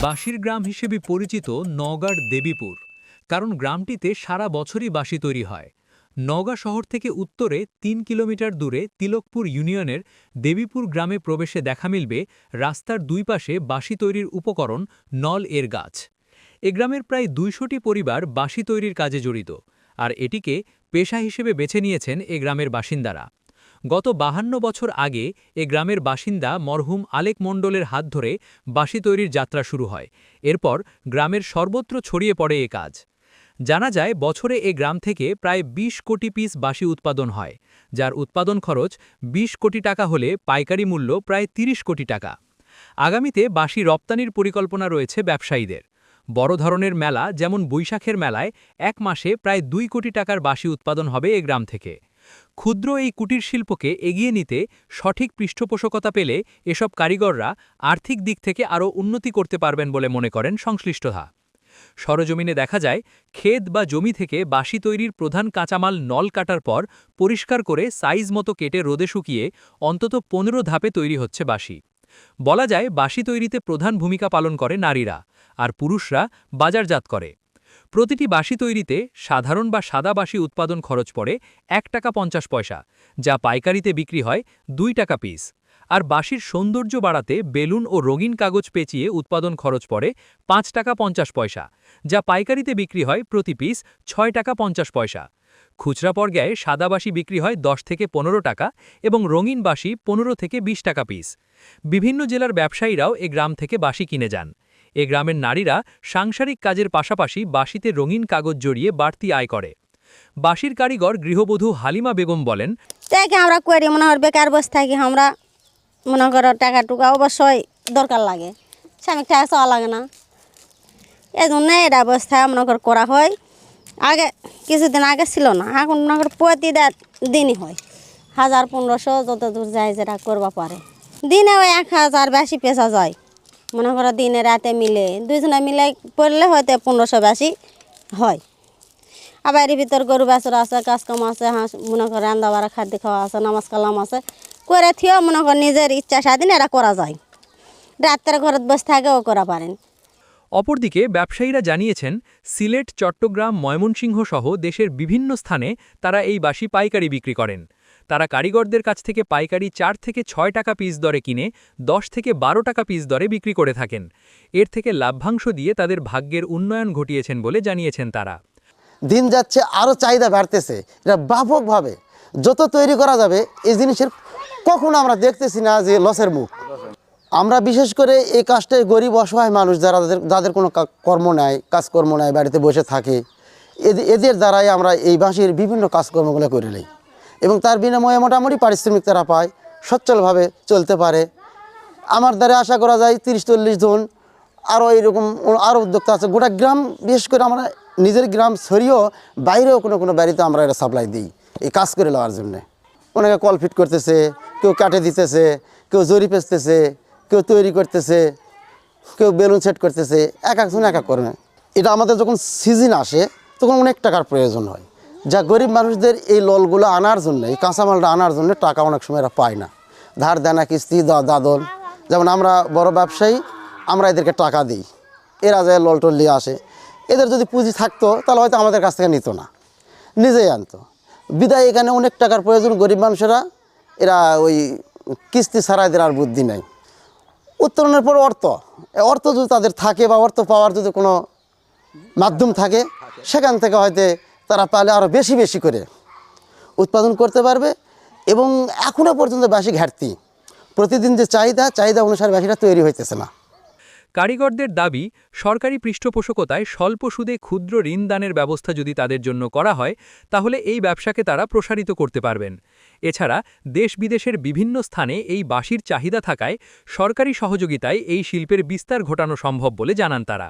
বাঁশির গ্রাম হিসেবে পরিচিত নওগাঁর দেবীপুর, কারণ গ্রামটিতে সারা বছরই বাঁশি তৈরি হয়। নওগাঁ শহর থেকে উত্তরে ৩ কিলোমিটার দূরে তিলকপুর ইউনিয়নের দেবীপুর গ্রামে প্রবেশে দেখা মিলবে রাস্তার দুই পাশে বাঁশি তৈরির উপকরণ নল এর গাছ। এ গ্রামের প্রায় ২০০টি পরিবার বাঁশি তৈরির কাজে জড়িত, আর এটিকে পেশা হিসেবে বেছে নিয়েছেন এ গ্রামের বাসিন্দারা। গত ৫২ বছর আগে এ গ্রামের বাসিন্দা মরহুম আলেক মণ্ডলের হাত ধরে বাঁশি তৈরির যাত্রা শুরু হয়। এরপর গ্রামের সর্বত্র ছড়িয়ে পড়ে এ কাজ। জানা যায় বছরে এ গ্রাম থেকে প্রায় ২০ কোটি পিস বাঁশি উৎপাদন হয়, যার উৎপাদন খরচ ২০ কোটি টাকা হলে পাইকারি মূল্য প্রায় ৩০ কোটি টাকা। আগামীতে বাঁশি রপ্তানির পরিকল্পনা রয়েছে ব্যবসায়ীদের। বড় ধরনের মেলা যেমন বৈশাখের মেলায় এক মাসে প্রায় ২ কোটি টাকার বাঁশি উৎপাদন হবে এ গ্রাম থেকে। ক্ষুদ্র এই কুটির শিল্পকে এগিয়ে নিতে সঠিক পৃষ্ঠপোষকতা পেলে এসব কারিগররা আর্থিক দিক থেকে আরও উন্নতি করতে পারবেন বলে মনে করেন সংশ্লিষ্টরা। সরজমিনে দেখা যায় ক্ষেত বা জমি থেকে বাঁশি তৈরির প্রধান কাঁচামাল নল কাটার পর পরিষ্কার করে সাইজ মতো কেটে রোদে শুকিয়ে অন্তত ১৫ ধাপে তৈরি হচ্ছে বাঁশি। বলা যায় বাঁশি তৈরিতে প্রধান ভূমিকা পালন করে নারীরা, আর পুরুষরা বাজারজাত করে। প্রতিটি বাঁশি তৈরিতে সাধারণ বা সাদা বাঁশি উৎপাদন খরচ পড়ে ১ টাকা ৫০ পয়সা, যা পাইকারিতে বিক্রি হয় ২ টাকা পিস। আর বাঁশির সৌন্দর্য বাড়াতে বেলুন ও রঙিন কাগজ পেঁচিয়ে উৎপাদন খরচ পড়ে ৫ টাকা ৫০ পয়সা, যা পাইকারিতে বিক্রি হয় প্রতি পিস ৬ টাকা ৫০ পয়সা। খুচরা পর্যায়ে সাদা বাঁশি বিক্রি হয় ১০ থেকে ১৫ টাকা এবং রঙিন বাঁশি ১৫ থেকে ২০ টাকা পিস। বিভিন্ন জেলার ব্যবসায়ীরাও এ গ্রাম থেকে বাঁশি কিনে যান। এ গ্রামের নারীরা সাংসারিক কাজের পাশাপাশি বাঁশিতে রঙিন কাগজ জড়িয়ে বাড়তি আয় করে। বাঁশির কারিগর গৃহবধূ হালিমা বেগম বলেন, আমরা করি মনে হয় বেকার বসে থাকি, আমরা মনে করো টাকা টুকা অবশ্যই দরকার লাগে, স্বামী টাকা চাওয়া লাগে না, এই জন্য এটা অবস্থায় মনে করা হয়। আগে কিছুদিন আগে ছিল না, এখন মনে করো প্রতিটা দিনই হয় ১০০০-১৫০০ যত দূর যায় যেটা করবা পারে। দিনে ওই ১,০০০ বেশি পেশা যায়, মনে করো দিনে রাতে মিলে দুইজনে মিলে পড়লে হয়তো ১৫০০ বেশি হয়। আবার এর ভিতর গরু বাছুর আছে, কাজকাম আছে, হাঁস মনে করে রান্না বাড়া খাদ্য খাওয়া আছে, নামাজ কালাম আছে, করে থিও মনে কর নিজের ইচ্ছা স্বাধীন এরা করা যায়। রাত্রে ঘরত বসে থাকেও করা পারেন। অপরদিকে ব্যবসায়ীরা জানিয়েছেন সিলেট, চট্টগ্রাম, ময়মনসিংহ সহ দেশের বিভিন্ন স্থানে তারা এই বাঁশি পাইকারি বিক্রি করেন। তারা কারিগরদের কাছ থেকে পাইকারি ৪ থেকে ৬ টাকা পিস দরে কিনে ১০ থেকে ১২ টাকা পিস দরে বিক্রি করে থাকেন। এর থেকে লাভ্যাংশ দিয়ে তাদের ভাগ্যের উন্নয়ন ঘটিয়েছেন বলে জানিয়েছেন তারা। দিন যাচ্ছে আরও চাহিদা বাড়তেছে, এটা ব্যাপকভাবে যত তৈরি করা যাবে এই জিনিসের কখনো আমরা দেখতেছি না যে লসের মুখ। আমরা বিশেষ করে এই কাজটাই গরিব অসহায় মানুষ যাদের কোনো কর্ম নাই, কাজকর্ম নাই, বাড়িতে বসে থাকে, এদের দ্বারাই আমরা এই বাঁশির বিভিন্ন কাজকর্মগুলো করে নিই এবং তার বিনিময়ে মোটামুটি পারিশ্রমিক তারা পায়, সচ্ছলভাবে চলতে পারে। আমার দ্বারা আশা করা যায় ৩০-৪০ জন আরও এইরকম আরও উদ্যোক্তা আছে। গোটা গ্রাম, বিশেষ করে আমরা নিজের গ্রাম ছড়িয়েও বাইরেও কোনো বাড়িতে আমরা এটা সাপ্লাই দিই এই কাজ করে নেওয়ার জন্যে। অনেকে কল ফিট করতেছে, কেউ কাটে দিতেছে, কেউ জরি পেঁচতেছে, কেউ তৈরি করতেছে, কেউ বেলুন সেট করতেছে, এক একজন এক এক করে। এটা আমাদের যখন সিজন আসে তখন অনেক টাকার প্রয়োজন হয়, যা গরিব মানুষদের এই ললগুলো আনার জন্য, এই কাঁচামালটা আনার জন্য টাকা অনেক সময় এরা পায় না। ধার দেনা, কিস্তি, দাদন, যেমন আমরা বড় ব্যবসায়ী, আমরা এদেরকে টাকা দিই, এরা যায় লল টল নিয়ে আসে। এদের যদি পুঁজি থাকতো তাহলে হয়তো আমাদের কাছ থেকে নিত না, নিজেই আনতো। বিদায় এখানে অনেক টাকার প্রয়োজন, গরিব মানুষেরা এরা ওই কিস্তি ছাড়া এদের আর বুদ্ধি নেই। উত্তোলনের পর অর্থ যদি তাদের থাকে বা অর্থ পাওয়ার যদি কোনো মাধ্যম থাকে, সেখান থেকে হয়তো তারা পালে আরও বেশি বেশি করে উৎপাদন করতে পারবে। এবং এখনও পর্যন্ত বাঁশি ঘাটতি, প্রতিদিন যে চাহিদা অনুসারে বাঁশিটা তৈরি হইতেছে না। কারিগরদের দাবি, সরকারি পৃষ্ঠপোষকতায় স্বল্প সুদে ক্ষুদ্র ঋণ দানের ব্যবস্থা যদি তাদের জন্য করা হয়, তাহলে এই ব্যবসাকে তারা প্রসারিত করতে পারবেন। এছাড়া দেশ বিদেশের বিভিন্ন স্থানে এই বাঁশির চাহিদা থাকায় সরকারি সহযোগিতায় এই শিল্পের বিস্তার ঘটানো সম্ভব বলে জানান তারা।